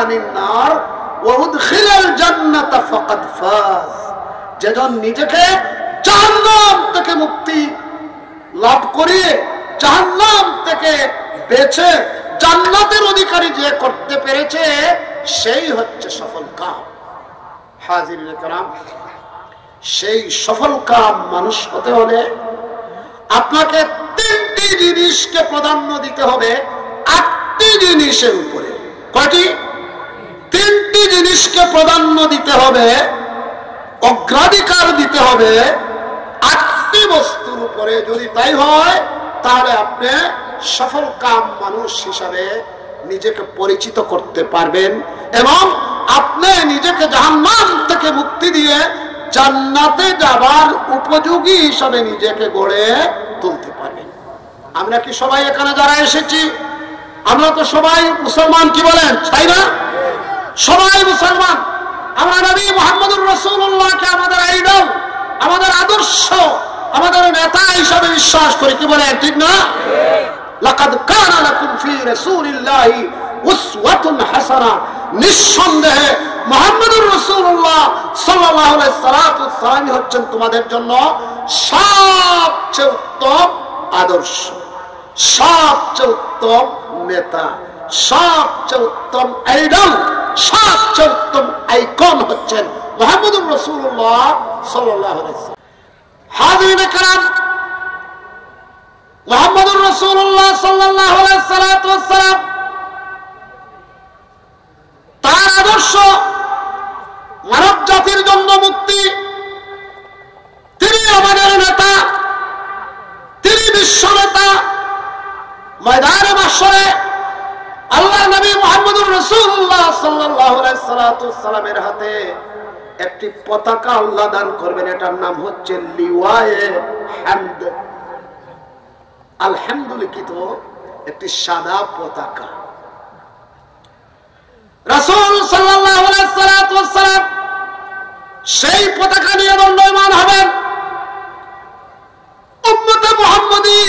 আনিন নার ওয়া উদখিলাল জান্নাতা ফাকাদ ফাজ। যেজন নিজেকে জাহান্নাম থেকে মুক্তি লাভ করিয়ে জাহান্নাম থেকে বেঁচে জান্নাতের অধিকারী যে করতে পেরেছে সেই হচ্ছে সফল কাম। হাজিরিন کرام, সেই সফল কাম মানুষ হতে হলে আপনাকে তিনটি জিনিসকে প্রাধান্য দিতে হবে 8টি জিনিসের উপরে। কয়টি? তিনটি জিনিসকে প্রাধান্য দিতে হবে, অগ্রাধিকার দিতে হবে 8টি বস্তুর উপরে। যদি তাই হয় তাহলে আপনি সফল কাম মানুষ হিসাবে নিজেকে পরিচিত করতে পারবেন এবং আপনি নিজেকে জাহান্নাম থেকে মুক্তি দিয়ে জান্নাতে যাবার উপযোগী হিসাবে নিজেকে গড়ে তুলতে পারবেন। আমরা কি সবাই এখানে যারা এসেছি আমরা তো সবাই মুসলমান, কি বলেন তাই না? সবাই মুসলমান। আমরা নবী মুহাম্মদুর রাসূলুল্লাহকে আমাদের আইডল, আমাদের আদর্শ, আমাদের নেতা হিসাবে বিশ্বাস করি, কি বলেন ঠিক না? লাকাদ কানা লাকুম ফি রাসূলিল্লাহি উসওয়াতুন হাসানাহ। নিঃসন্দেহে মুহাম্মদুর রাসূলুল্লাহ সাল্লাল্লাহু আলাইহি সাল্লাম হচ্ছেন তোমাদের জন্য সবচেয়ে উত্তম আদর্শ, সবচেয়ে উত্তম নেতা, সবচেয়ে উত্তম আইডল, সবচেয়ে উত্তম আইকন হচ্ছেন মুহাম্মদুর রাসূলুল্লাহ সাল্লাল্লাহু আলাইহি সাল্লাম। হাজিরিন کرام, মুহাম্মদুর রাসূলুল্লাহ সাল্লাল্লাহু আলাইহি সাল্লাম তার আদর্শ মানব জাতির জন্য মুক্তি। তিনি আমাদের নেতা, তিনি বিশ্ব নেতা। ময়দানে মাহশরে আল্লাহ নবী মুহাম্মদুর রাসূলুল্লাহ সাল্লাল্লাহু আলাইহি সাল্লামের হাতে একটি পতাকা আল্লাহ দান করবেন, এটার নাম হচ্ছে লিওয়ায়ে হামদ। আলহামদুলিল্লাহ একটি সাদা পতাকা। রাসূল সাল্লাল্লাহু আলাইহি সাল্লাম সেই পতাকা নিয়ে দণ্ডায়মান হবেন। উম্মতে মুহাম্মদী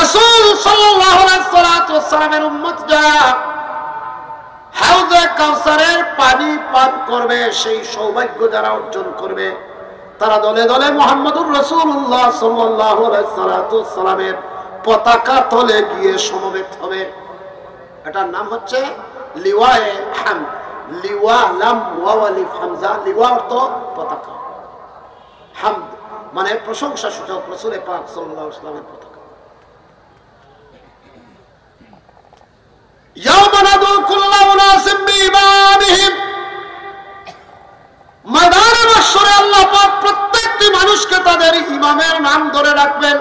রাসূল সাল্লাল্লাহু আলাইহি সাল্লামের উম্মত যারা হাউজে কাউসারের পানি পান করবে, সেই সৌভাগ্য যারা অর্জন করবে তারা দলে দলে মুহাম্মদুর রাসূলুল্লাহ সাল্লাল্লাহু আলাইহি সাল্লামের পতাকা তলে গিয়ে সমবেত হবে। এটার নাম হচ্ছে লিওয়ায়ে হামদ। লিওয়া লাম ওয়া আলিফ হামজা। লিওয়া অর্থ পতাকা, হামদ মানে প্রশংসা সূচক রাসূল পাক সাল্লাল্লাহু আলাইহি ওয়াসাল্লামের পতাকা। ইয়াওমা নাদু কুল্লা উনাসিম বিইমামিহিম। ময়দানে মাহশরে আল্লাহ পাক প্রত্যেকটি মানুষকে তাদের ইমামের নাম ধরে রাখবেন।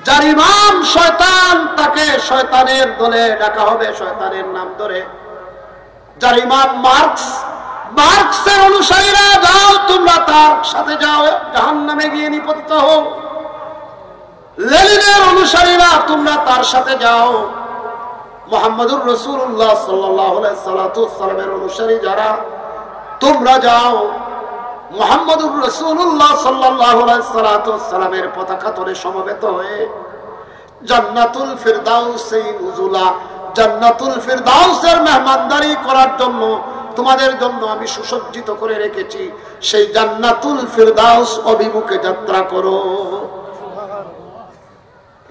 যার ইমাম শয়তান তাকে শয়তানের দলে ডাকা হবে শয়তানের নাম ধরে। যার ইমাম মার্কসের অনুসারীরা যাও তোমরা তার সাথে যাও, জাহান্নামে গিয়ে নিপতিত হও। লেনিনের অনুসারীরা তোমরা তার সাথে যাও। মুহাম্মদুর রাসূলুল্লাহ সাল্লাল্লাহু আলাইহি সাল্লামের অনুসারী যারা তোমরা যাও মুহাম্মদুর রাসূলুল্লাহ সাল্লাল্লাহু আলাইহি সাল্লামের পতাকা তলে সমবেত হয়ে জান্নাতুল ফিরদাউসে নুজুলা, জান্নাতুল ফিরদাউসের মেহমানদারি করার জন্য তোমাদের জন্য আমি সুসজ্জিত করে রেখেছি। সেই জান্নাতুল ফিরদাউস অভিমুখে যাত্রা করো।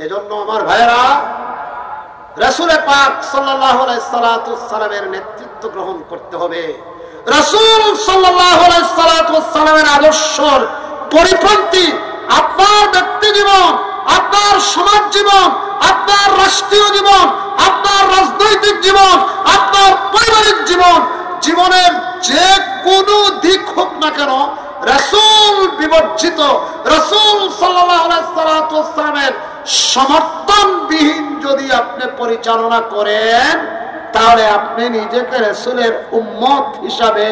এজন্য আমার ভাইরা রাসূল পাক সাল্লাল্লাহু আলাইহি সাল্লামের নেতৃত্ব গ্রহণ করতে হবে। রাসূল সাল্লাল্লাহু আলাইহি সাল্লামের আদর্শের পরিপন্থী আপনার ব্যক্তি জীবন, আপনার সমাজ জীবন, আপনার রাষ্ট্রীয় জীবন, আপনার রাজনৈতিক জীবন, আপনার পারিবারিক জীবন, জীবনের যে কোনো দিক হোক না কেন রাসূল বিবর্জিত, রাসূল সাল্লাল্লাহু আলাইহি সাল্লামের সমর্থনবিহীন যদি আপনি পরিচালনা করেন তাহলে আপনি নিজেকে রাসূলের উম্মত হিসাবে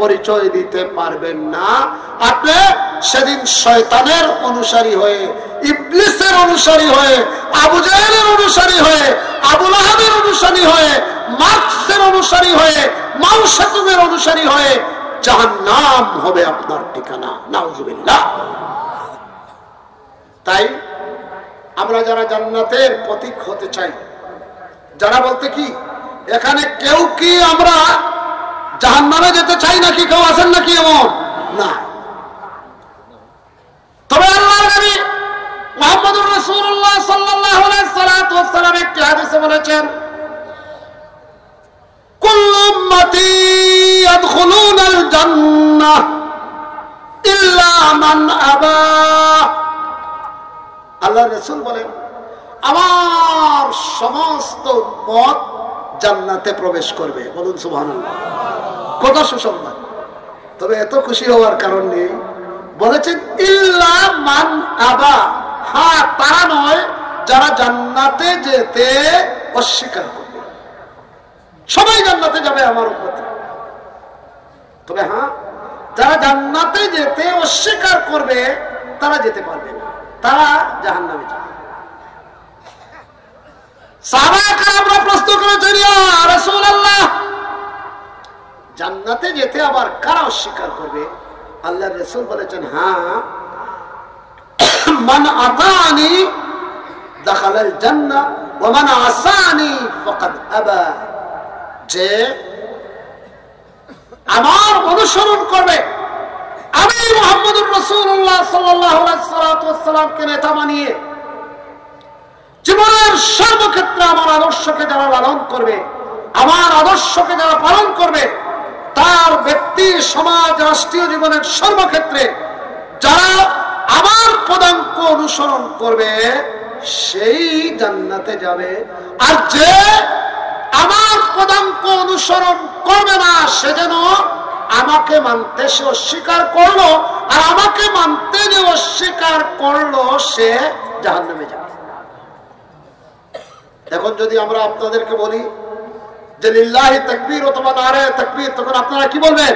পরিচয় দিতে পারবেন না। আপনি সেদিন শয়তানের অনুসারী হয়ে, ইবলিসের অনুসারী হয়ে, আবু জাহেলের অনুসারী হয়ে, আবু লাহাবের অনুসারী হয়ে, মার্কসের অনুসারী হয়ে, মাও সেতুংয়ের অনুসারী হয়ে জাহান্নাম হবে আপনার ঠিকানা। নাউজুবিল্লাহ। তাই আমরা যারা জান্নাতের প্রতীক হতে চাই, যারা বলতে কি এখানে কেউ কি আমরা জাহান্নামে যেতে চাই নাকি? কেউ আছেন নাকি এমন? না। তবে আল্লাহর নবী মুহাম্মদুর রাসূলুল্লাহ সাল্লাল্লাহু আলাইহি ওয়াসাল্লাম একটি হাদিসে বলেছেন, কুল্লু উম্মতি ইয়াদখুলুনাল জান্নাহ ইল্লা মান আবা। আল্লাহর রাসূল বলেন, আমার সমস্ত উম্মত জান্নাতে প্রবেশ করবে। বলুন সুবহানাল্লাহ। কত সুসংবাদ। তবে এত খুশি হওয়ার কারণ নেই, বলেছেন ইল্লা মান আবা, হ্যাঁ তারা নয় যারা জান্নাতে যেতে অস্বীকার করবে। সবাই জান্নাতে যাবে আমার উম্মত, তবে হ্যাঁ যারা জান্নাতে যেতে অস্বীকার করবে তারা যেতে পারবে না, তারা জাহান্নামে যাবে। সাহাবায়ে কেরামরা প্রশ্ন করেছেন, ইয়া রাসূলুল্লাহ, জান্নাতে যেতে আবার কারা অস্বীকার করবে? আল্লাহর রাসূল বলেছেন, হ্যাঁ, মান আতানি দাখালাল জান্নাহ ওয়া মান আসানি ফাকাদ আবা। যে আমার অনুসরণ করবে, আমি মুহাম্মদুর রাসূলুল্লাহ সাল্লাল্লাহু আলাইহি ওয়াসাল্লামকে নেতা বানিয়ে জীবনের সর্বক্ষেত্রে আমার আদর্শকে যারা লালন করবে, আমার আদর্শকে যারা পালন করবে, তার ব্যক্তি, সমাজ, রাষ্ট্রীয় জীবনের সর্বক্ষেত্রে যারা আমার পদাঙ্ক অনুসরণ করবে সেই জান্নাতে যাবে। আর যে আমার পদাঙ্ক অনুসরণ করবে না, সে যেন আমাকে মানতে সে অস্বীকার করলো, আর আমাকে মানতে যে অস্বীকার করলো সে জাহান্নামে যাবে। এখন যদি আমরা আপনাদেরকে বলি যে লিল্লাহি তাকবীর অথবা নারে তাকবীর, তখন আপনারা কি বলবেন?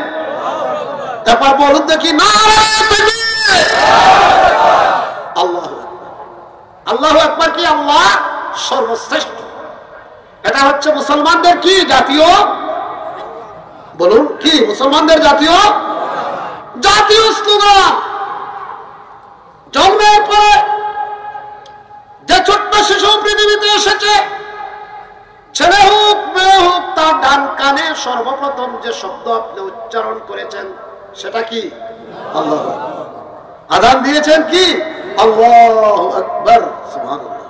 তারপর বলুন দেখি, নারে তাকবীর, আল্লাহু আকবার। আল্লাহু আকবার কি? আল্লাহ সর্বশ্রেষ্ঠ। এটা হচ্ছে মুসলমানদের কি জাতীয়, বলুন কি মুসলমানদের জাতীয় স্লোগান। জন্মের পরে যে ছোট্ট শিশু পৃথিবীতে এসেছে, ছেলে হোক মেয়ে হোক, তার ডান কানে সর্বপ্রথম যে শব্দ আপনি উচ্চারণ করেছেন সেটা কি? আল্লাহু আকবার। আযান দিয়েছেন কি? আল্লাহু আকবার, সুবহানাল্লাহ।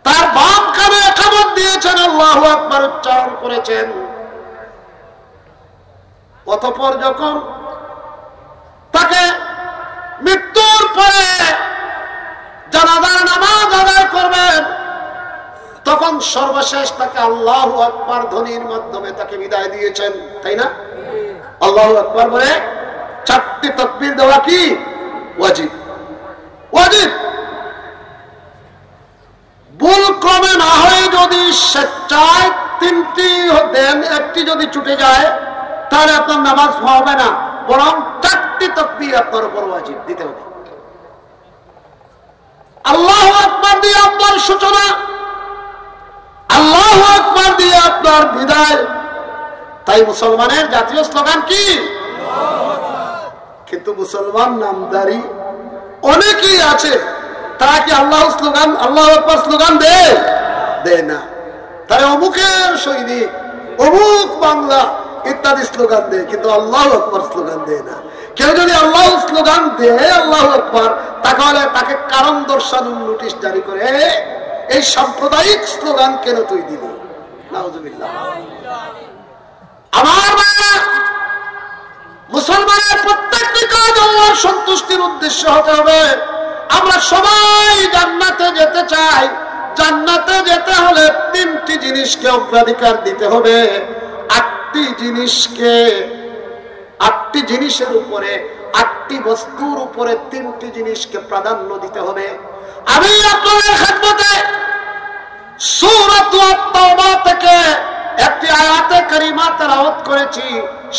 তার বাম কানে ইকামত দিয়েছেন, আল্লাহু আকবার উচ্চারণ করেছেন। অতঃপর যখন তাকে মৃত্যুর পরে জানাজার নামাজ আদায় করবেন, তখন সর্বশেষ তাকে আল্লাহু আকবার ধ্বনির মাধ্যমে তাকে বিদায় দিয়েছেন, তাই না? আল্লাহু আকবার বলে 4টি তাকবীর দেওয়া কি ওয়াজিব? ওয়াজিব। ভুল ক্রমে না হয় যদি স্বেচ্ছায় 3টি দেন, একটি যদি ছুটে যায় তাহলে আপনার নামাজ হবে না, বরং 4টি তাকবীর আপনার উপর ওয়াজিব দিতে হবে। আল্লাহু আকবার দিয়ে আপনার সূচনা, আল্লাহু আকবার দিয়ে আপনার বিদায়। তাই মুসলমানের জাতীয় স্লোগান কি? কিন্তু মুসলমান নামদারি অনেকেই আছে, তারা কি আল্লাহ স্লোগান, আল্লাহু আকবার স্লোগান দেয় না। তারা অমুকের সৈনিক, অমুক বাংলা ইত্যাদি স্লোগান দেয়, কিন্তু আল্লাহু আকবার স্লোগান দেয় না। কেউ যদি আল্লাহ স্লোগান দেয়, আল্লাহু আকবার, তাহলে তাকে কারণ দর্শানোর নোটিশ জারি করে, এই সাম্প্রদায়িক স্লোগান কেন তুই দিলি? নাউজুবিল্লাহ। আমার ভাইরা, মুসলমানের প্রত্যেকটি কাজ আল্লাহর সন্তুষ্টির উদ্দেশ্য হতে হবে। আমরা সবাই জান্নাতে যেতে চাই। জান্নাতে যেতে হলে 3টি জিনিসকে অগ্রাধিকার দিতে হবে। 8টি জিনিসের উপরে, 8টি বস্তুর উপরে 3টি জিনিসকে প্রাধান্য দিতে হবে। আমি আপনাদের খেদমতে সূরাত আত-তাওবা থেকে একটি আয়াতে কারিমা তেলাওয়াত করেছি।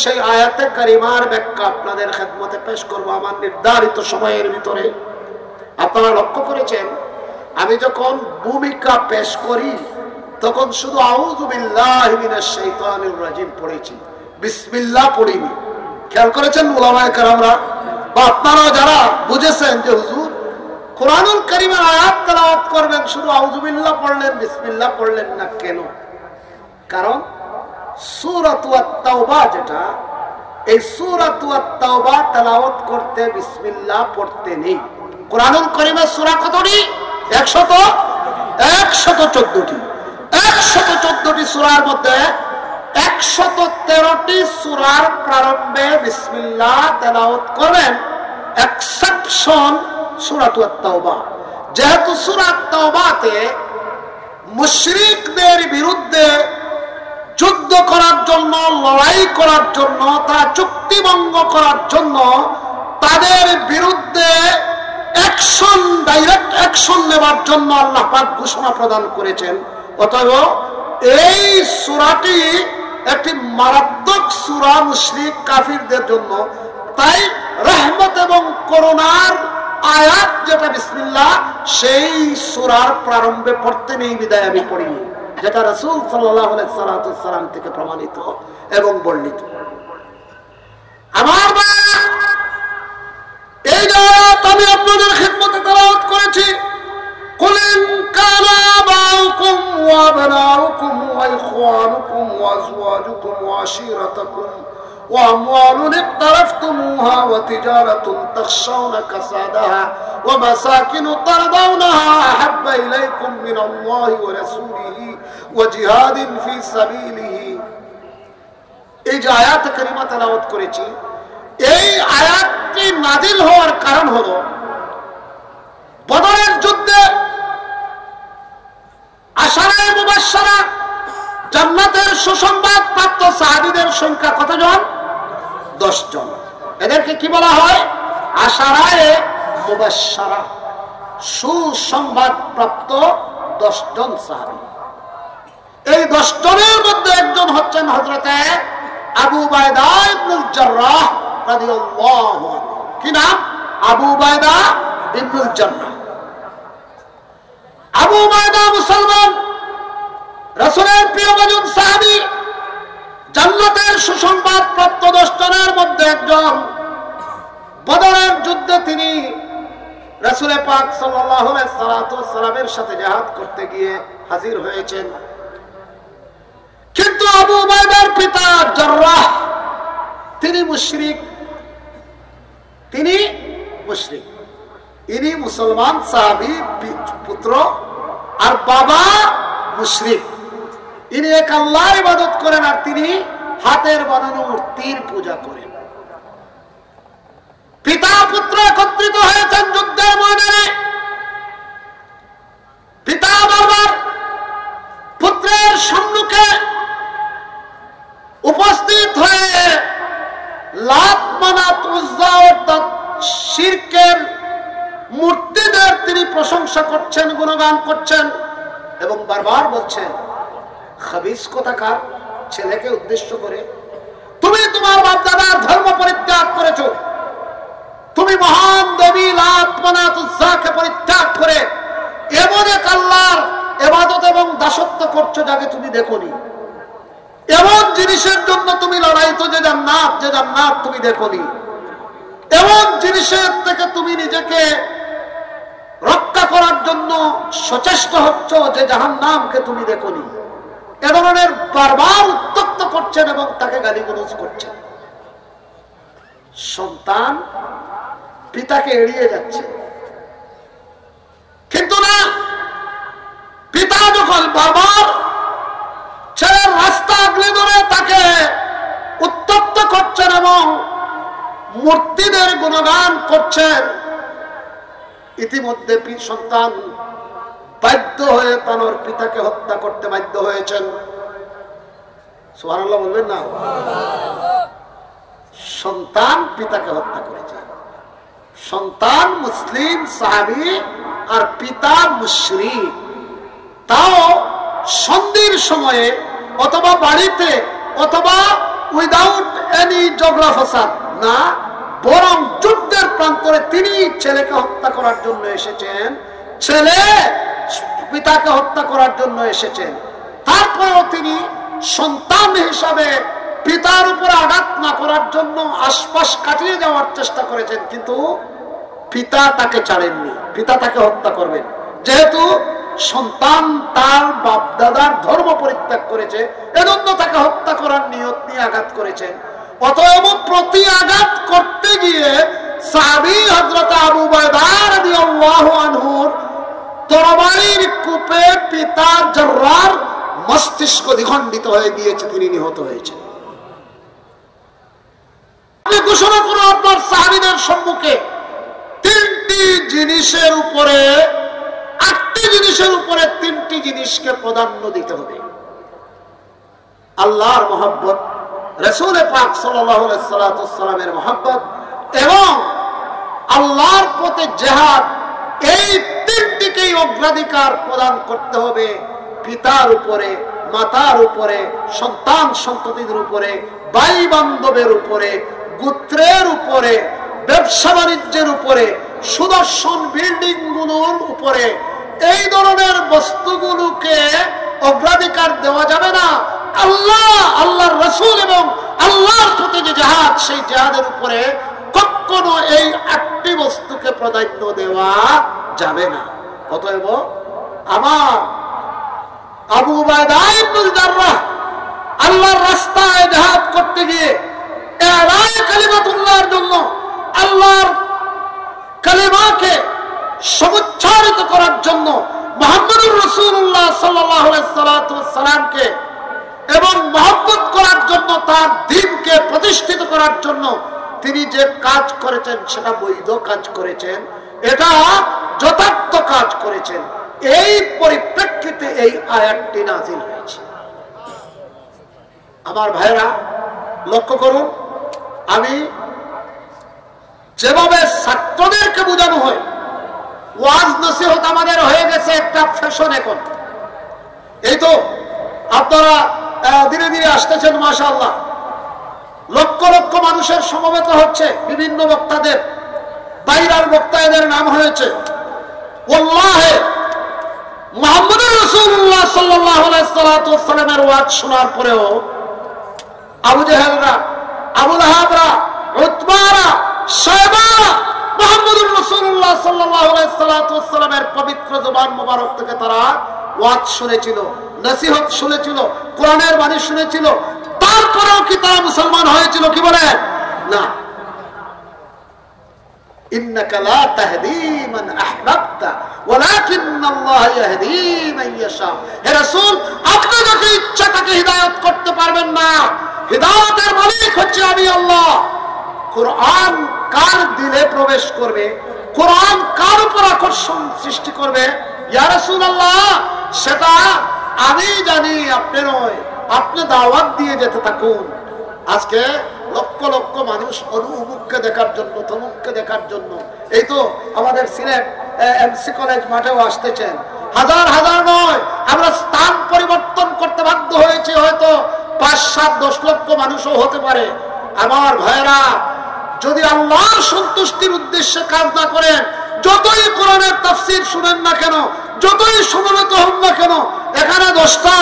সেই আয়াতে কারিমার ব্যাখ্যা আপনাদের খেদমতে পেশ করব আমার নির্ধারিত সময়ের ভিতরে। আপনারা লক্ষ্য করেছেন, আমি যখন ভূমিকা পেশ করি তখন শুধু আউযু বিল্লাহি মিনাশ শাইতানির রাজিম পড়েছি, বিসমিল্লাহ পড়িনি। খেয়াল করেছেন উলামায়ে কেরামরা, বা আপনারা যারা বুঝেছেন যে হুজুর কোরআনুল কারীমের আয়াত তেলাওয়াত করবেন, শুধু আউযু বিল্লাহ পড়লেন, বিসমিল্লাহ পড়লেন না কেন? কারণ সূরাত আত-তাওবা যেটা, এই সূরাত আত-তাওবা তেলাওয়াত করতে বিসমিল্লাহ পড়তে নেই। কোরআনুল কারীমের সূরা কতটি? 114টি। 114টি সূরার মধ্যে 113টি সূরার প্রারম্ভে বিসমিল্লাহ তেলাওয়াত করেন, এক্সেপশন সূরাত আত-তাওবা। যেহেতু সূরা আত-তাওবাতে মুশরিকদের বিরুদ্ধে যুদ্ধ করার জন্য, লড়াই করার জন্য, তারা চুক্তি ভঙ্গ করার জন্য তাদের বিরুদ্ধে অ্যাকশন, ডাইরেক্ট অ্যাকশন নেবার জন্য আল্লাহ পাক ঘোষণা প্রদান করেছেন। অতএব এই সূরাটি একটি মারাত্মক সূরা মুশরিক কাফিরদের জন্য। তাই রহমত এবং করুণার আয়াত যেটা বিসমিল্লাহ, সেই সূরার প্রারম্ভে পড়তে নেই বিদায় আমি পড়িনি, যেটা রাসূল সাল্লাল্লাহু আলাইহি সাল্লাম থেকে প্রমাণিত এবং বর্ণিত। আমার ভাই, এই আয়াত আমি আপনাদের খিদমতে তেলাওয়াত করেছি। কুল ইন কানা আবাউকুম ওয়া আবনাউকুম ওয়া ইখওয়ানুকুম ওয়া আজওয়াজুকুম ওয়া আশীরাতুকুম ওয়া আমওয়ালুন ইqtaraftumuha ওয়া তিজারাতুন তাখশাউনা কাসাদাহা ওয়া মাসাকিন তারদাউনাহা আহাব্বা ইলাইকুম মিনাল্লাহি ওয়া রাসূলিহি ওয়া জিহাদিন ফি সাবিলিহি। এই যে আয়াত কারিমা তেলাওয়াত করেছি, এই আয়াতটি নাজিল হওয়ার কারণ হলো বদরের যুদ্ধে আশারায়ে মুবাশশারা, জান্নাতের সুসংবাদ প্রাপ্ত সাহাবীদের সংখ্যা কতজন? 10 জন। এদেরকে কি বলা হয়? আশারায়ে মুবাশশারা, সুসংবাদ প্রাপ্ত 10 জন সাহাবী। এই 10 জনের মধ্যে একজন হচ্ছেন হযরতে আবু উবাইদা ইবনুল জাররাহ রাদিয়াল্লাহু আনহু। কি নাম? আবু উবাইদা ইবনুল জাররাহ। আবু উবাইদা মুসলমান, রাসূলের প্রিয়ভাজন সাহাবী, জান্নাতের সুসংবাদ প্রাপ্ত 10 জনের মধ্যে একজন। বদরের যুদ্ধে তিনি রাসূল পাক সাল্লাল্লাহু আলাইহি সাল্লামের সাথে জিহাদ করতে গিয়ে হাজির হয়েছেন। কিন্তু আবু উবাইদার পিতা জাররাহ তিনি মুশরিক, ইনি মুসলমান সাহাবী পুত্র, আর বাবা মুশরিক। ইনি এক আল্লাহর ইবাদত করেন আর তিনি হাতের বানানো মূর্তির পূজা করেন। পিতা পুত্র একত্রিত হয়েছেন যুদ্ধের ময়দানে। পিতা বারবার পুত্রের সম্মুখে উপস্থিত হয়ে লাত, মানাত, উজ্জা অর্থাৎ শিরকের মূর্তিদের তিনি প্রশংসা করছেন, গুণগান করছেন এবং বারবার বলছেন, খাবিস কোথাকার ছেলেকে উদ্দেশ্য করে, তুমি তোমার বাপ-দাদার ধর্ম পরিত্যাগ করেছো, তুমি মহান দেবী লাত, মানাত, উজ্জাকে পরিত্যাগ করে এমন এক আল্লাহর ইবাদত এবং দাসত্ব করছো যাকে তুমি দেখোনি। এমন জিনিসের জন্য তুমি লড়াইতো যে জান্নাত তুমি দেখোনি। এমন জিনিসের থেকে তুমি নিজেকে রক্ষা করার জন্য সচেষ্ট হচ্ছ যে জাহান্নামকে তুমি দেখোনি। এ ধরনের বারবার উত্তক্ত করছেন এবং তাকে গালিগালাজ করছেন। সন্তান পিতাকে এড়িয়ে যাচ্ছে, কিন্তু না, পিতা যখন বারবার ছেলের রাস্তা আগলে ধরে তাকে উত্তপ্ত করছেন এবং মূর্তিদের গুণগান করছেন, ইতিমধ্যে সন্তান বাধ্য হয়ে তার পিতাকে হত্যা করতে বাধ্য হয়েছেন। সুবহানাল্লাহ বলবেন না? সন্তান পিতাকে হত্যা করেছে। সন্তান মুসলিম সাহাবী আর পিতা মুশরিক, তাও সন্ধির সময়ে অথবা বাড়িতে অথবা উইদাউট এনি ঝগড়া ফাসাদ না, বরং যুদ্ধের প্রান্তরে তিনি ছেলেকে হত্যা করার জন্য এসেছেন, ছেলে পিতাকে হত্যা করার জন্য এসেছেন। তারপরেও তিনি সন্তান হিসাবে পিতার উপরে আঘাত না করার জন্য আশপাশ কাটিয়ে যাওয়ার চেষ্টা করেছেন, কিন্তু পিতা তাকে ছাড়েননি। পিতা তাকে হত্যা করবেন, যেহেতু সন্তান তার বাপ দাদার ধর্ম পরিত্যাগ করে করেছে, এজন্য তাকে হত্যা করার নিয়ত নিয়ে আঘাত করেছেন। অতএব প্রতি আঘাত করতে গিয়ে সাহাবী হযরত আবু উবাইদা রাদিয়াল্লাহু আনহুর তরবারির কূপে পিতা জাররার মস্তিষ্ক দ্বিখণ্ডিত হয়ে গিয়েছে, তিনি নিহত হয়েছেন। আপনি ঘোষণা করুন আপনার সাহাবীদের সম্মুখে তিনটি জিনিসের উপরে, আটটি জিনিসের উপরে তিনটি জিনিসকে প্রাধান্য দিতে হবে। আল্লাহর মহব্বত, রাসূল পাক সাল্লাল্লাহু আলাইহি সাল্লামের মহব্বত এবং আল্লাহর পথে জিহাদ, এই তিনটিকেই অগ্রাধিকার প্রদান করতে হবে। পিতার উপরে, মাতার উপরে, সন্তান সন্ততিদের উপরে, ভাই বান্ধবের উপরে, গোত্রের উপরে, ব্যবসা বাণিজ্যের উপরে, সুদর্শন বিল্ডিং গুলোর উপরে, এই ধরনের বস্তুগুলোকে অগ্রাধিকার দেওয়া যাবে না। আল্লাহ, আল্লাহর রাসূল এবং আল্লাহর পথে যে জিহাদ, সেই জিহাদের উপরে কখনো এই আটটি বস্তুকে প্রাধান্য দেওয়া যাবে না। অতএব আমার আবু উবাইদা ইবনুল জাররাহ আল্লাহর রাস্তায় জিহাদ করতে গিয়ে এলায়ে কালিমাতুল্লাহর জন্য, আল্লাহর কালিমাকে সমুচ্চারিত করার জন্য, মুহাম্মদুর রাসূলুল্লাহ সাল্লাল্লাহু আলাইহি সাল্লামকে এবং মহব্বত করার জন্য, তার দ্বীনকে প্রতিষ্ঠিত করার জন্য তিনি যে কাজ করেছেন সেটা বৈধ কাজ করেছেন, এটা যথার্থ কাজ করেছেন। এই পরিপ্রেক্ষিতে এই আয়াতটি নাযিল হয়েছে। আমার ভাইরা লক্ষ্য করুন, আমি যেভাবে ছাত্রদেরকে বোঝানো হয়, ওয়াজ নসিহত আমাদের হয়ে গেছে একটা ফ্যাশন এখন। এই তো আপনারা ধীরে ধীরে আসতেছেন, মাশাআল্লাহ, লক্ষ লক্ষ মানুষের সমবেত হচ্ছে, বিভিন্ন বক্তাদের, বাইরের বক্তা এদের নাম হয়েছে। ওয়াল্লাহি মুহাম্মদুর রাসূলুল্লাহ সাল্লাল্লাহু আলাইহি সাল্লামের ওয়াজ শোনার পরেও আবু জাহেলরা, আবু লাহাবরা, উতবারা, শায়বারা মুহাম্মদুর রাসূলুল্লাহ সাল্লাল্লাহু আলাইহি সাল্লামের পবিত্র জবান মোবারক থেকে তারা ওয়াজ শুনেছিল, নসিহত শুনেছিল, কোরআনের বাণী শুনেছিল। তারপরেও কি তারা মুসলমান হয়েছিল? কি বলেন? না। ইন্নাকা লা তাহদি মান আহবাবতা ওয়ালাকিন্নাল্লাহ ইয়াহদি মান ইয়াশা। হে রাসূল, আপনি যাকে ইচ্ছা তাকে হিদায়াত করতে পারবেন না, হিদায়াতের মালিক হচ্ছে আমি আল্লাহ। কোরআন কার দিলে প্রবেশ করবে, কোরআন কার উপর আকর্ষণ সৃষ্টি করবে, ইয়া রাসূলুল্লাহ, সেটা আমি জানি, আপনি নয়। আপনি দাওয়াত দিয়ে যেতে থাকুন। আজকে লক্ষ লক্ষ মানুষ অমুককে দেখার জন্য, তমুককে দেখার জন্য, এই তো আমাদের সিলেট এমসি কলেজ মাঠেও আসতেছেন, হাজার হাজার নয়, আমরা স্থান পরিবর্তন করতে বাধ্য হয়েছি, হয়তো ৫, ৭, ১০ লক্ষ মানুষও হতে পারে। আমার ভাইরা, যদি আল্লাহর সন্তুষ্টির উদ্দেশ্যে কাজ না করেন, যতই কোরআনের তাফসীর শুনেন না কেন, যতই সমবেত হন না কেন, এখানে 10টা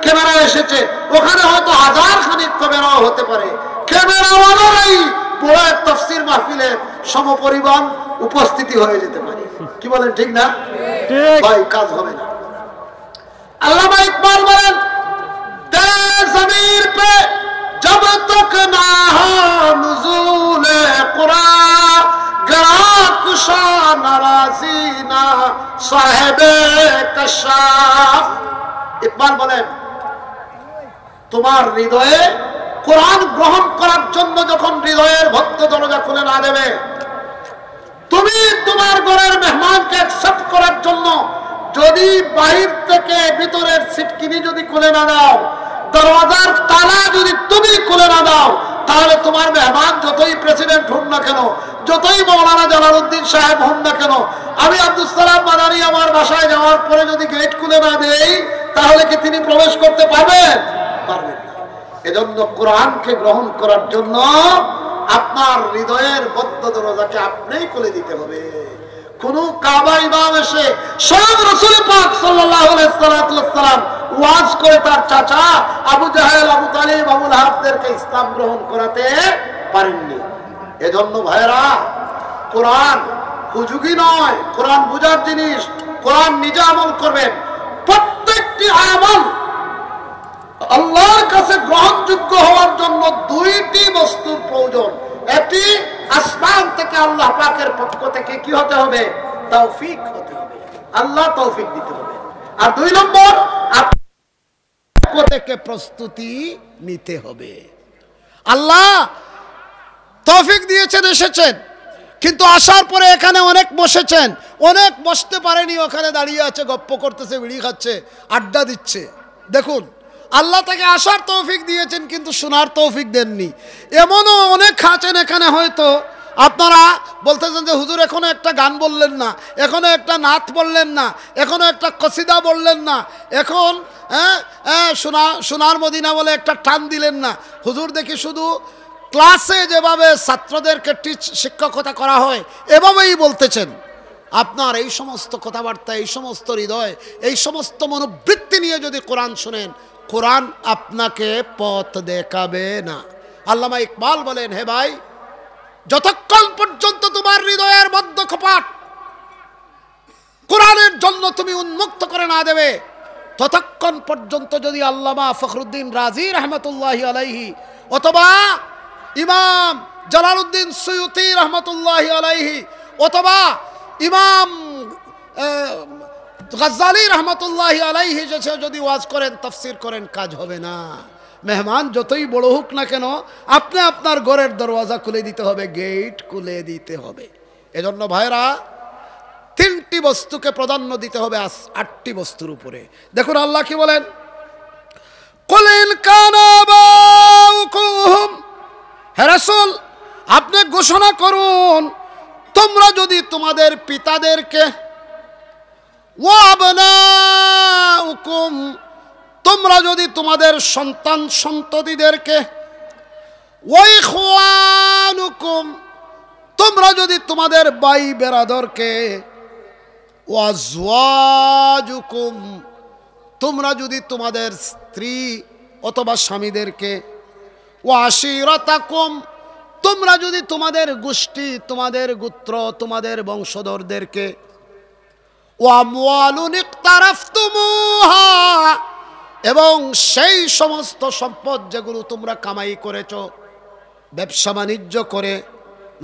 ক্যামেরা এসেছে, ওখানে হয়তো 1000 খানিক ক্যামেরাও হতে পারে। ক্যামেরাওয়ালারাই বড় এক তাফসীর মাহফিলে সমপরিমাণ উপস্থিতি হয়ে যেতে পারে। কি বলেন, ঠিক না? ভাই, কাজ হবে না। আল্লামা ইকবাল বলেন, তেরে জমির পে जब तक ना हो नुज़ूले कुरान गरा कुशा नाराजी ना साहिबे कशाफ। ইকবাল বলেন, তোমার হৃদয়ে কোরআন গ্রহণ করার জন্য যখন হৃদয়ের ভক্ত দরজা খুলে না দেবে, তুমি তোমার ঘরের মেহমানকে অ্যাকসেপ্ট করার জন্য যদি বাহির থেকে ভিতরের সিটকিনি যদি খুলে না দাও, দরওয়াজার তালা যদি তুমি খুলে না দাও, তাহলে তোমার মেহমান যতই প্রেসিডেন্ট হন না কেন, যতই মৌলানা জালালউদ্দিন সাহেব হন না কেন, আমি আব্দুল সালাম মাদানী আমার বাসায় যাওয়ার পরে যদি গেট খুলে না দেই, তাহলে কি তিনি প্রবেশ করতে পারবেন? পারবেন না। এজন্য কোরআনকে গ্রহণ করার জন্য আপনার হৃদয়ের বদ্ধ দরজাকে আপনিই খুলে দিতে হবে। কোন কাবা ইমাম এসে স্বয়ং রাসূল পাক সাল্লাল্লাহু আলাইহি সাল্লাম ওয়াজ করে তার চাচা আবু জাহেল, আবু তালিব, আবু লাহাবদেরকে ইসলাম গ্রহণ করাতে পারেননি। এজন্য ভাইরা, কোরআন হুজুগি নয়, কোরআন বুঝার জিনিস। কোরআন নিজে আমল করবেন। প্রত্যেকটি আমল কাছে গ্রহণযোগ্য হওয়ার জন্য দুইটি বস্তুর প্রয়োজন। একটি আসমান থেকে আল্লাহ পাকের পক্ষ থেকে কি হতে হবে? তৌফিক হতে হবে, আল্লাহ তৌফিক দিতে হবে। আর দুই নম্বর পক্ষ থেকে প্রস্তুতি নিতে হবে। আল্লাহ তৌফিক দিয়েছেন, এসেছেন, কিন্তু আসার পরে এখানে অনেক বসেছেন, অনেক বসতে পারেনি, ওখানে দাঁড়িয়ে আছে, গপ্প করতেছে, বিড়ি খাচ্ছে, আড্ডা দিচ্ছে। দেখুন, আল্লাহ তাকে আসার তৌফিক দিয়েছেন কিন্তু শোনার তৌফিক দেননি। এমনও অনেক আছেন এখানে, হয়তো আপনারা বলতেছেন যে হুজুর এখনো একটা গান বললেন না, এখনো একটা নাত বললেন না, এখনো একটা কসিদা বললেন না, এখন সোনার মদিনা বলে একটা টান দিলেন না। হুজুর দেখি শুধু ক্লাসে যেভাবে ছাত্রদেরকে শিক্ষকতা করা হয় এভাবেই বলতেছেন। আপনার এই সমস্ত কথাবার্তা, এই সমস্ত হৃদয়, এই সমস্ত মনোবৃত্তি নিয়ে যদি কোরআন শোনেন, কোরআন আপনাকে পথ দেখাবে না। আল্লামা ইকবাল বলেন, হে ভাই, যতক্ষণ পর্যন্ত তোমার হৃদয়ের মধ্য কপাট কোরআনের জন্য তুমি উন্মুক্ত করে না দেবে, ততক্ষণ পর্যন্ত যদি আল্লামা ফখরুদ্দিন রাজি রহমতুল্লাহি আলাইহি অথবা ইমাম জালালউদ্দিন সুয়ুতি রহমতুল্লাহি আলাইহি অথবা ইমাম গজ্জালি রহমতুল্লাহি আলাইহি যদি ওয়াজ করেন, তাফসীর করেন, কাজ হবে না। মেহমান যতই বড় হোক না কেন, আপনি আপনার ঘরের দরওয়াজা খুলে দিতে হবে, গেট খুলে দিতে হবে। এজন্য ভাইরা, তিনটি বস্তুকে প্রাধান্য দিতে হবে 8টি বস্তুর উপরে। দেখুন আল্লাহ কি বলেন, কুল ইন কানা আবাউকুম, হে রাসূল আপনি ঘোষণা করুন, তোমরা যদি তোমাদের পিতাদেরকে, ওয়া আবনাউকুম, তোমরা যদি তোমাদের সন্তান সন্ততিদেরকে, ওয়া ইখওয়ানুকুম, তোমরা যদি তোমাদের ভাই বেরাদরকে, ওয়া আজওয়াজুকুম, তোমরা যদি তোমাদের স্ত্রী অথবা স্বামীদেরকে, ওয়া আশিরাতাকুম, তোমরা যদি তোমাদের গোষ্ঠী, তোমাদের গোত্র, তোমাদের বংশধরদেরকে, ওয়া আমওয়ালুন ইকতারাফতুমুহা, এবং সেই সমস্ত সম্পদ যেগুলো তোমরা কামাই করেছ, ব্যবসা বাণিজ্য করে,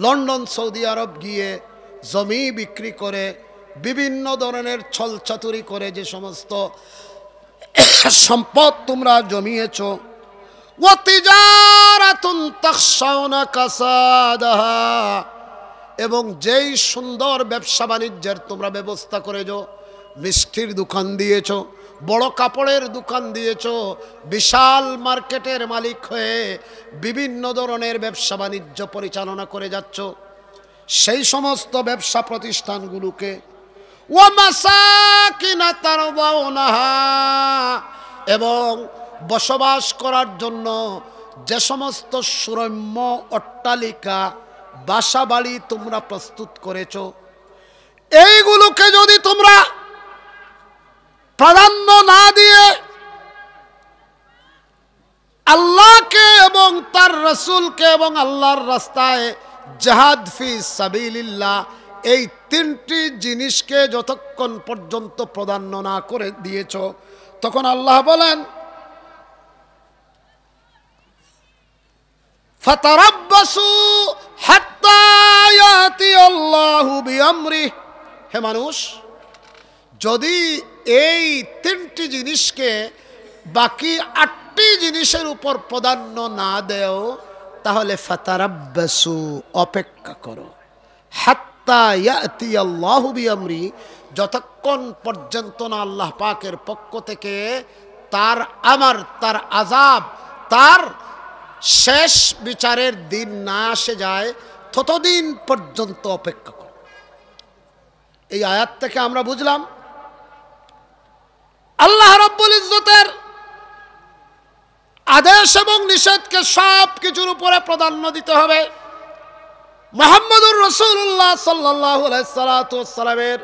লন্ডন সৌদি আরব গিয়ে জমি বিক্রি করে, বিভিন্ন ধরনের ছলচাতুরি করে যে সমস্ত সম্পদ তোমরা জমিয়েছ, ওয়া তিজারাতুন তাখশাউনা কাসাদাহা, এবং যেই সুন্দর ব্যবসা বাণিজ্যের তোমরা ব্যবস্থা করেছ, মিষ্টির দোকান দিয়েছ, বড় কাপড়ের দোকান দিয়েছ, বিশাল মার্কেটের মালিক হয়ে বিভিন্ন ধরনের ব্যবসা বাণিজ্য পরিচালনা করে যাচ্ছ, সেই সমস্ত ব্যবসা প্রতিষ্ঠানগুলোকে, ওয়া মাসাকিনা তারদাউনাহা, এবং বসবাস করার জন্য যে সমস্ত সুরম্য অট্টালিকা, বাসা বাড়ি তোমরা প্রস্তুত করেছ, এইগুলোকে যদি তোমরা প্রাধান্য না দিয়ে আল্লাহকে এবং তার রাসূলকে এবং আল্লাহর রাস্তায় জিহাদ ফি সাবিলিল্লাহ, এই তিনটি জিনিসকে যতক্ষণ পর্যন্ত প্রাধান্য না করে দিয়েছ, তখন আল্লাহ বলেন, ফাতারাব্বাসু হাত্তা ইয়াতি আল্লাহু বিআমরিহি, হে মানুষ, যদি এই তিনটি জিনিসকে বাকি 8টি জিনিসের উপর প্রাধান্য না দেও, তাহলে ফাতারাব্বাসু, অপেক্ষা করো, হাত্তা ইয়াতি আল্লাহু বিআমরিহি, যতক্ষণ পর্যন্ত না আল্লাহ পাকের পক্ষ থেকে তার আমার, তার আযাব, তার শেষ বিচারের দিন না আসে যায়, ততদিন পর্যন্ত অপেক্ষা করো। এই আয়াত থেকে আমরা বুঝলাম আল্লাহ রাব্বুল ইজ্জতের আদেশ এবং নিষেধকে সব কিছুর উপরে প্রাধান্য দিতে হবে। মুহাম্মদুর রাসূলুল্লাহ সাল্লাল্লাহু আলাইহি সাল্লামের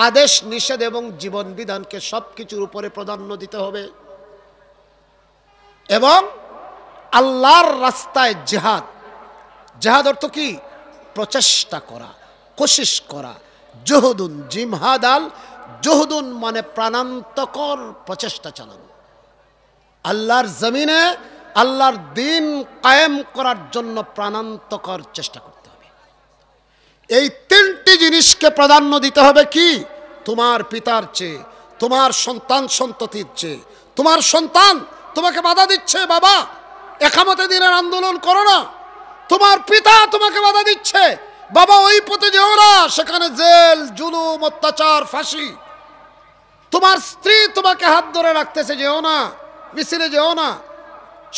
আদেশ নিষেধ এবং জীবন বিধানকে সব কিছুর উপরে প্রাধান্য দিতে হবে, এবং আল্লাহর রাস্তায় জিহাদ, জিহাদ অর্থ কি? প্রচেষ্টা করা, কোশিশ করা, জুহুদুন, জিমহাদাল জুহুদুন মানে প্রাণান্তকর প্রচেষ্টা চালানো। আল্লাহর জমিনে আল্লাহর দিন কায়েম করার জন্য প্রাণান্তকর চেষ্টা করতে হবে। এই তিনটি জিনিসকে প্রাধান্য দিতে হবে। কি? তোমার পিতার চেয়ে, তোমার সন্তান সন্ততির চেয়ে। তোমার সন্তান তোমাকে বাধা দিচ্ছে, বাবা একামতে দিনের আন্দোলন করো না। তোমার পিতা তোমাকে বাধা দিচ্ছে, বাবা ওই পথে যেও না, সেখানে জেল, জুলুম, অত্যাচার, ফাঁসি। তোমার স্ত্রী তোমাকে হাত ধরে রাখতেছে, যেও না, মিছিলে যেও না,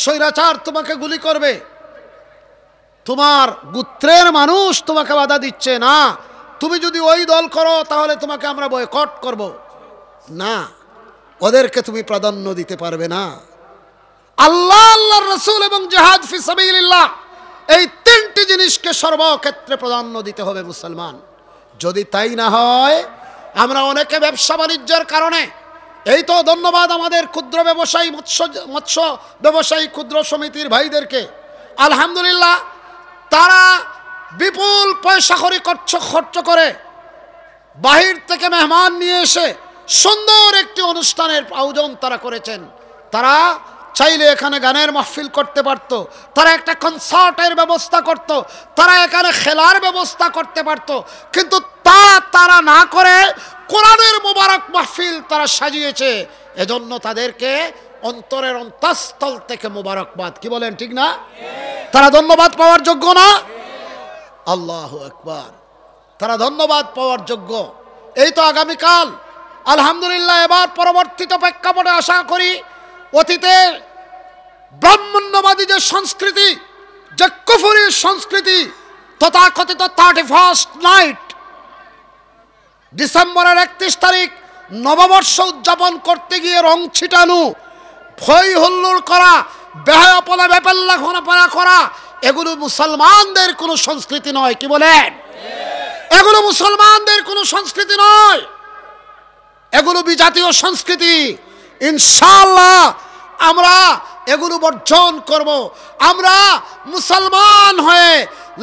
স্বৈরাচার তোমাকে গুলি করবে। তোমার গোত্রের মানুষ তোমাকে বাধা দিচ্ছে, না তুমি যদি ওই দল করো তাহলে তোমাকে আমরা বয়কট করব। না, ওদেরকে তুমি প্রাধান্য দিতে পারবে না। আল্লাহ, আল্লাহর রাসূল এবং জিহাদ ফি সাবিলিল্লাহ, এই তিনটি জিনিসকে সর্বক্ষেত্রে প্রাধান্য দিতে হবে মুসলমান। যদি তাই না হয়, আমরা অনেকে ব্যবসা বাণিজ্যের কারণে, এই তো ধন্যবাদ আমাদের ক্ষুদ্র ব্যবসায়ী, মৎস্য ব্যবসায়ী ক্ষুদ্র সমিতির ভাইদেরকে, আলহামদুলিল্লাহ তারা বিপুল পয়সা খরচ করে বাহির থেকে মেহমান নিয়ে এসে সুন্দর একটি অনুষ্ঠানের আয়োজন তারা করেছেন। তারা চাইলে এখানে গানের মাহফিল করতে পারত, তারা একটা কনসার্টের ব্যবস্থা করত, তারা এখানে খেলার ব্যবস্থা করতে পারত, কিন্তু তারা না করে কোরআনের মোবারক মাহফিল তারা সাজিয়েছে। এজন্য তাদেরকে অন্তরের অন্তঃস্থল থেকে মোবারকবাদ। কি বলেন, ঠিক না? তারা ধন্যবাদ পাওয়ার যোগ্য না? আল্লাহু আকবার, তারা ধন্যবাদ পাওয়ার যোগ্য। এই তো আগামীকাল আলহামদুলিল্লাহ, এবার পরবর্তীত প্রেক্ষাপটে আশা করি অতীতে ব্রাহ্মণ্যবাদী যে সংস্কৃতি, যে কুফরি সংস্কৃতি, তথাকথিত 31st নাইট, ডিসেম্বরের 31 তারিখ নববর্ষ উদযাপন করতে গিয়ে রং ছিটানো, ভয় হুল্লোড় করা, বেহায়াপনা বেপাল্লা ঘনাপনা করা, এগুলো মুসলমানদের কোনো সংস্কৃতি নয়। কি বলেন? এগুলো মুসলমানদের কোনো সংস্কৃতি নয়, এগুলো বিজাতীয় সংস্কৃতি। ইনশাআল্লাহ আমরা এগুলো বর্জন করব। আমরা মুসলমান হয়ে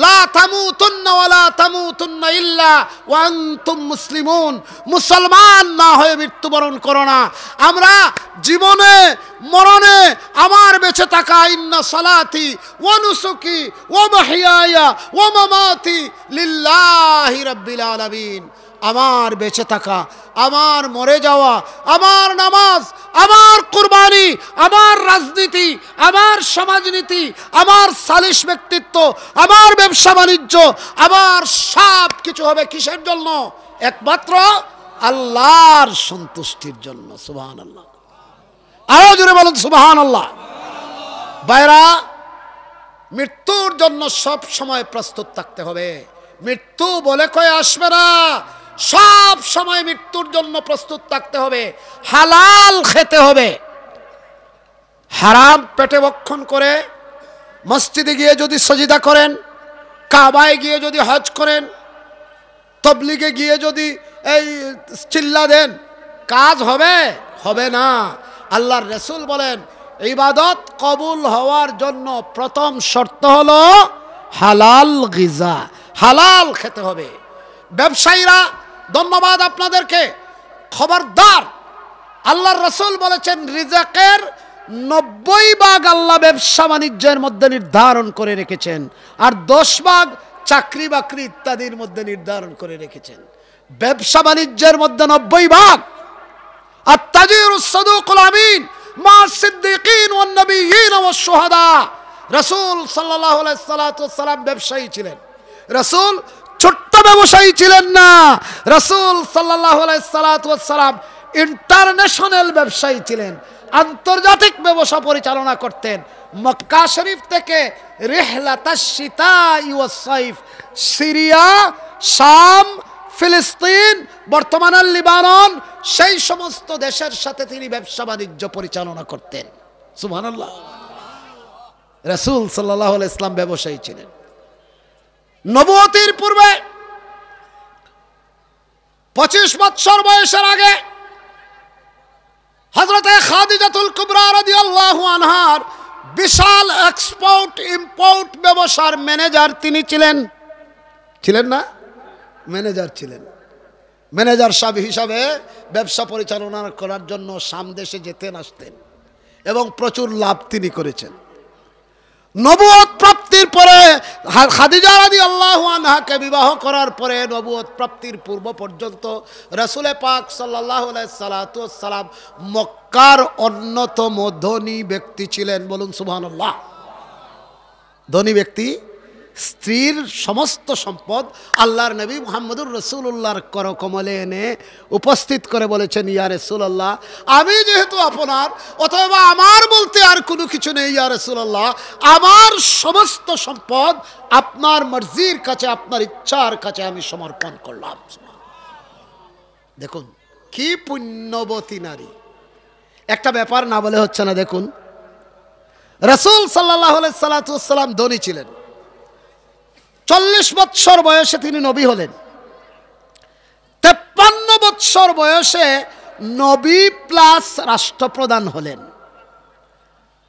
লা তামুতুন্না ওয়ালা তামুতুন্না ইল্লা ওয়া আনতুম মুসলিমুন, মুসলমান না হয়ে মৃত্যুবরণ করো না। আমরা জীবনে মরণে আমার বেঁচে থাকা, ইন্না সালাতি ওয়া নুসুকি ওয়া মাহইয়ায়া ওয়া মামাতি লিল্লাহি রাব্বিল আলামিন, আমার বেঁচে থাকা, আমার মরে যাওয়া, আমার নামাজ, আমার কুরবানি, আমার রাজনীতি, আমার সমাজনীতি, আমার সালিশ ব্যক্তিত্ব, আমার ব্যবসা বাণিজ্য, আমার সব কিছু হবে কিসের জন্য? একমাত্র আল্লাহর সন্তুষ্টির জন্য। সুবহানাল্লাহ, আরো জোরে বলুন সুবহানাল্লাহ। ভাইরা, মৃত্যুর জন্য সব সময় প্রস্তুত থাকতে হবে। মৃত্যু বলে কয়ে আসবে না, সব সময় মৃত্যুর জন্য প্রস্তুত থাকতে হবে। হালাল খেতে হবে। হারাম পেটে ভক্ষণ করে মসজিদে গিয়ে যদি সজিদা করেন, কাবায় গিয়ে যদি হজ করেন, তবলিগে গিয়ে যদি এই চিল্লা দেন, কাজ হবে? হবে না। আল্লাহর রাসূল বলেন, ইবাদত কবুল হওয়ার জন্য প্রথম শর্ত হলো হালাল গিজা, হালাল খেতে হবে। ব্যবসায়ীরা, ধন্যবাদ আপনাদেরকে, খবরদার, আল্লাহর রাসূল বলেছেন রিজকের 90 ভাগ আল্লাহ ব্যবসা বাণিজ্যের মধ্যে নির্ধারণ করে রেখেছেন, আর 10 ভাগ চাকরি বাকরি ইত্যাদির মধ্যে নির্ধারণ করে রেখেছেন। ব্যবসা বাণিজ্যের মধ্যে 90 ভাগ। আর তাজিরুস সাদুকুল আমিন মা সিদ্দিকিন ওয়ান নবিয়্যিন ওয়াশ শুহাদা। রাসূল সাল্লাল্লাহু আলাইহি সাল্লাম ব্যবসায়ী ছিলেন। রাসূল ছোট্ট ব্যবসায়ী ছিলেন না, রাসূল সাল্লাল্লাহু আলাইহি সাল্লাম ইন্টারন্যাশনাল ব্যবসায়ী ছিলেন, আন্তর্জাতিক ব্যবসা পরিচালনা করতেন। মক্কা শরীফ থেকে রিহলাতাশ শিতাই ওয়াস সাইফ, সিরিয়া, শাম, ফিলিস্তিন, বর্তমানের লিবানন, সেই সমস্ত দেশের সাথে তিনি ব্যবসা বাণিজ্য পরিচালনা করতেন। সুবহানাল্লাহ। রাসূল সাল্লাল্লাহু আলাইহি সাল্লাম ব্যবসায়ী ছিলেন। নবুয়তের পূর্বে 25 বছর বয়সের আগে হযরতে খাদিজাতুল কুবরা রাদিয়াল্লাহু আনহার বিশাল এক্সপোর্ট ইম্পোর্ট ব্যবসার ম্যানেজার তিনি ছিলেন। ছিলেন না? ম্যানেজার ছিলেন। ম্যানেজার সাহেব হিসাবে ব্যবসা পরিচালনা করার জন্য শাম দেশে যেতেন আসতেন এবং প্রচুর লাভ তিনি করেছেন। নবুয়ত প্রাপ্তির পরে খাদিজা রাদিয়াল্লাহু আনহাকে বিবাহ করার পরে নবুয়ত প্রাপ্তির পূর্ব পর্যন্ত রাসূল পাক সাল্লাল্লাহু আলাইহি সাল্লাতু ওয়াসসালাম মক্কার অন্যতম ধনী ব্যক্তি ছিলেন। বলুন সুবহানাল্লাহ। ধনী ব্যক্তি, স্ত্রীর সমস্ত সম্পদ আল্লাহর নবী মুহাম্মদুর রাসূলুল্লাহর করকমলে এনে উপস্থিত করে বলেছেন, ইয়া রাসূলুল্লাহ, আমি যেহেতু আপনার, অথবা আমার বলতে আর কোনো কিছু নেই, ইয়া রাসূলুল্লাহ, আমার সমস্ত সম্পদ আপনার মর্জির কাছে, আপনার ইচ্ছার কাছে আমি সমর্পণ করলাম। দেখুন কি পুণ্যবতী নারী। একটা ব্যাপার না বলে হচ্ছে না। দেখুন রাসূল সাল্লাল্লাহু আলাইহি সাল্লাতু ওয়াসসালাম ধনী ছিলেন। 40 বৎসর বয়সে তিনি নবী হলেন। 53 বৎসর বয়সে নবী প্লাস রাষ্ট্রপ্রধান হলেন।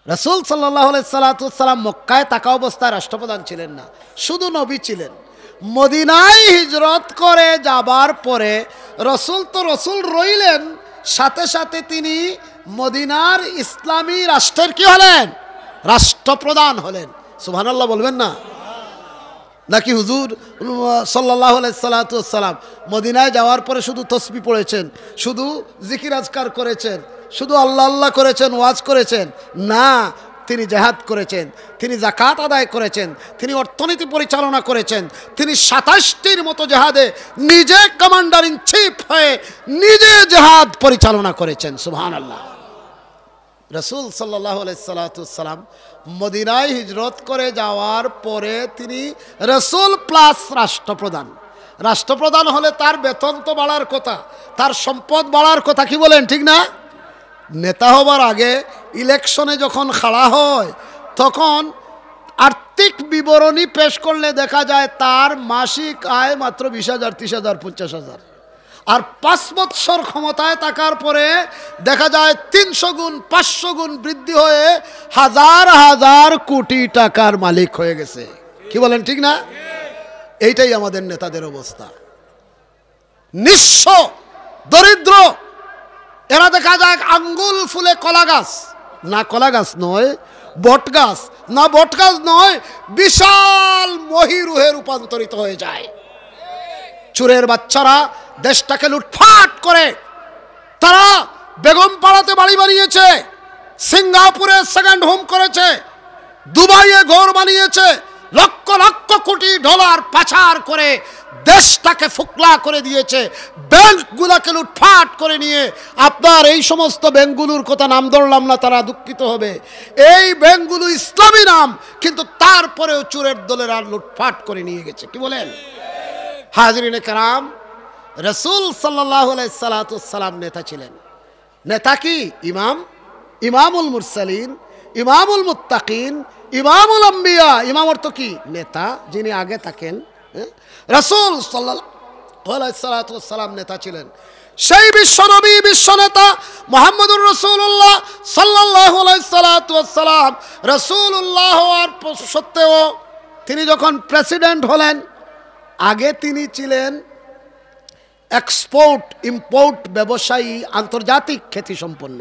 রাসূল সাল্লাল্লাহু আলাইহি সাল্লাতু ওয়াসসালাম মক্কায় থাকা অবস্থায় রাষ্ট্রপ্রধান ছিলেন না, শুধু নবী ছিলেন। মদিনায় হিজরত করে যাবার পরে রাসূল তো রাসূল রইলেন, সাথে সাথে তিনি মদিনার ইসলামী রাষ্ট্রের কি হলেন? রাষ্ট্রপ্রধান হলেন। সুবহানাল্লাহ বলবেন না? নাকি হুজুর সাল্লাল্লাহু আলাইহি সাল্লাতু ওয়াসসালাম মদিনায় যাওয়ার পরে শুধু তসবিহ পড়েছেন, শুধু জিকির আজকার করেছেন, শুধু আল্লাহ আল্লাহ করেছেন, ওয়াজ করেছেন? না, তিনি জিহাদ করেছেন, তিনি যাকাত আদায় করেছেন, তিনি অর্থনীতি পরিচালনা করেছেন, তিনি 27টির মতো জিহাদে নিজে কমান্ডার ইন চিফ হয়ে নিজে জিহাদ পরিচালনা করেছেন। সুবহানাল্লাহ। রাসূল সাল্লাল্লাহু আলাইহি সাল্লাতু ওয়াসসালাম মদিনায় হিজরত করে যাওয়ার পরে তিনি রাসূল প্লাস রাষ্ট্রপ্রধান। রাষ্ট্রপ্রধান হলে তার বেতন তো বাড়ার কথা, তার সম্পদ বাড়ার কথা, কি বলেন ঠিক না? নেতা হবার আগে ইলেকশনে যখন খাড়া হয় তখন আর্থিক বিবরণী পেশ করলে দেখা যায় তার মাসিক আয় মাত্র 20,000, 30,000, 50,000। আর 5 বৎসর ক্ষমতায় থাকার পরে দেখা যায় 300 গুণ 500 গুণ বৃদ্ধি হয়ে হাজার হাজার কোটি টাকার মালিক হয়ে গেছে। কি বলেন ঠিক না? এইটাই আমাদের নেতাদের অবস্থা। নিঃস্ব, দরিদ্র, এরা দেখা যায় আঙ্গুল ফুলে কলা গাছ, না কলা গাছ নয়, বট গাছ, না বট গাছ নয়, বিশাল মহিরুহে রূপান্তরিত হয়ে যায়। চোরের বাচ্চারা দেশটাকে লুটপাট করে, তারা বেগম পাড়াতে বাড়ি বানিয়েছে, সিঙ্গাপুরে সেকেন্ড হোম করেছে, দুবাইয়ে ঘর বানিয়েছে, লক্ষ লক্ষ কোটি ডলার পাচার করে দেশটাকে ফুকলা করে দিয়েছে, ব্যাংকগুলোকে লুটপাট করে নিয়ে। আপনার এই সমস্ত ব্যাংকগুলোর কথা নাম ধরলাম না, তারা দুঃখিত হবে। এই ব্যাংকগুলো ইসলামী নাম, কিন্তু তারপরেও চোরের দলেরা লুটপাট করে নিয়ে গেছে। কি বলেন? হাজরিনে কেরাম, রাসূল সাল্লাল্লাহু আলাইহি সাল্লাতু ওয়াসসালাম নেতা ছিলেন। নেতা কি? ইমাম, ইমামুল মুরসালিন, ইমামুল মুত্তাকিন, ইমামুল আম্বিয়া। ইমাম অর্থ কি? নেতা, যিনি আগে থাকেন। রাসূল সাল্লাল্লাহু আলাইহি সাল্লাতু ওয়াসসালাম নেতা ছিলেন। সেই বিশ্বনবী, বিশ্বনেতা মুহাম্মদুর রাসূলুল্লাহ সাল্লাল্লাহু আলাইহি সাল্লাতু ওয়াসসালাম রাসূলুল্লাহ হওয়ার সত্ত্বেও তিনি যখন প্রেসিডেন্ট হলেন, আগে তিনি ছিলেন এক্সপোর্ট ইম্পোর্ট ব্যবসায়ী, আন্তর্জাতিক খ্যাতিসম্পন্ন,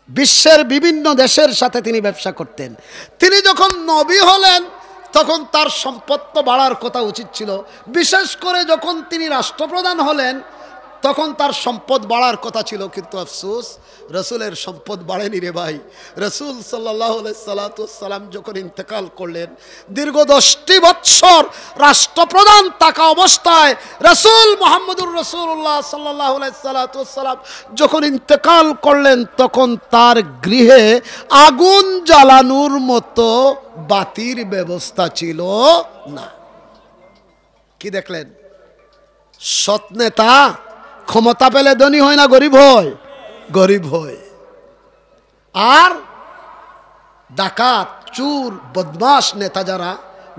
বিশ্বের বিভিন্ন দেশের সাথে তিনি ব্যবসা করতেন। তিনি যখন নবী হলেন তখন তার সম্পদ তো বাড়ার কথা উচিত ছিল। বিশেষ করে যখন তিনি রাষ্ট্রপ্রধান হলেন তখন তার সম্পদ বাড়ার কথা ছিল, কিন্তু আফসোস রাসূলের সম্পদ বাড়েনি রে ভাই। রাসূল সাল্লাল্লাহু আলাইহি সাল্লাতু ওয়াসসালাম যখন ইন্তেকাল করলেন, দীর্ঘ 10টি বৎসর রাষ্ট্রপ্রধান থাকা অবস্থায় রাসূল মুহাম্মদুর রাসূলুল্লাহ সাল্লাল্লাহু আলাইহি সাল্লাতু ওয়াসসালাম যখন ইন্তেকাল করলেন, তখন তার গৃহে আগুন জ্বালানোর মতো বাতির ব্যবস্থা ছিল না। কি দেখলেন? সৎ নেতা ক্ষমতা পেলে ধনী হয় না গরিব হয়? গরিব হয়। আর ডাকাত, চোর, বদমাশ নেতা যারা,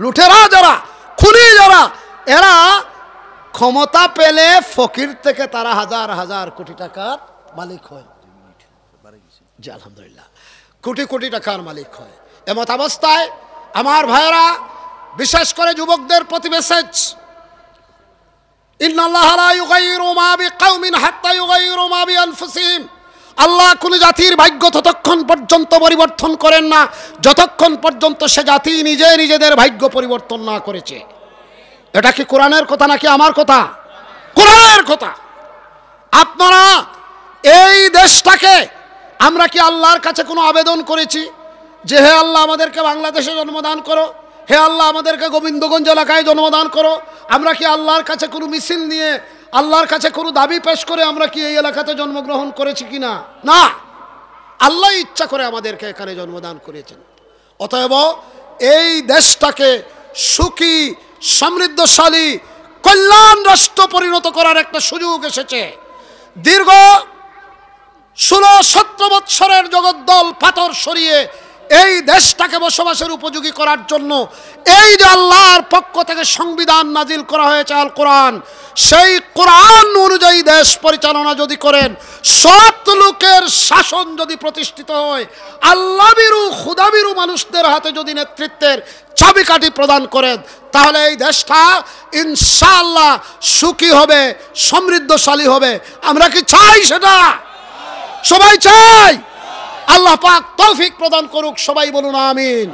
লুটেরা যারা, খুনি যারা, এরা ক্ষমতা পেলে ফকির থেকে তারা হাজার হাজার কোটি টাকার মালিক হয়। জি আলহামদুলিল্লাহ, কোটি কোটি টাকার মালিক হয়। এমত অবস্থায় আমার ভাইয়েরা, বিশেষ করে যুবকদের প্রতি মেসেজ, ইন্নাল্লাহা লা ইউগাইয়িরু মা বিকাওমিন হাত্তা ইউগাইয়িরু মা বিআনফুসিহিম। আল্লাহ কোন জাতির ভাগ্য ততক্ষণ পর্যন্ত পরিবর্তন করেন না যতক্ষণ পর্যন্ত সে জাতি নিজে নিজেদের ভাগ্য পরিবর্তন না করেছে। এটা কি কোরআনের কথা নাকি আমার কথা? কোরআনের কথা। আপনারা এই দেশটাকে, আমরা কি আল্লাহর কাছে কোনো আবেদন করেছি যে হে আল্লাহ আমাদেরকে বাংলাদেশে জন্মদান করো, হে আল্লাহ আমাদেরকে গোবিন্দগঞ্জ এলাকায় জন্মদান করো? আমরা কি আল্লাহর কাছে কোনো মিছিল নিয়ে, আল্লাহর কাছে কোনো দাবি পেশ করে আমরা কি এই এলাকাতে জন্মগ্রহণ করেছি কিনা? না, আল্লাহ ইচ্ছা করে আমাদেরকে এখানে জন্মদান করেছেন। অতএব এই দেশটাকে সুখী, সমৃদ্ধশালী, কল্যাণ রাষ্ট্র পরিণত করার একটা সুযোগ এসেছে। দীর্ঘ 16-17 বৎসরের জগদ্দল পাথর সরিয়ে এই দেশটাকে বসবাসের উপযোগী করার জন্য এই যে আল্লাহর পক্ষ থেকে সংবিধান নাজিল করা হয়েছে আল কোরআন, সেই কোরআন অনুযায়ী দেশ পরিচালনা যদি করেন, সৎ লোকের শাসন যদি প্রতিষ্ঠিত হয়, আল্লাহ বিরু খুদা বিরু মানুষদের হাতে যদি নেতৃত্বের চাবিকাঠি প্রদান করেন, তাহলে এই দেশটা ইনশাআল্লাহ সুখী হবে, সমৃদ্ধশালী হবে। আমরা কি চাই সেটা? সবাই চাই। আল্লাহ পাক তৌফিক প্রদান করুক, সবাই বলুন আমিন।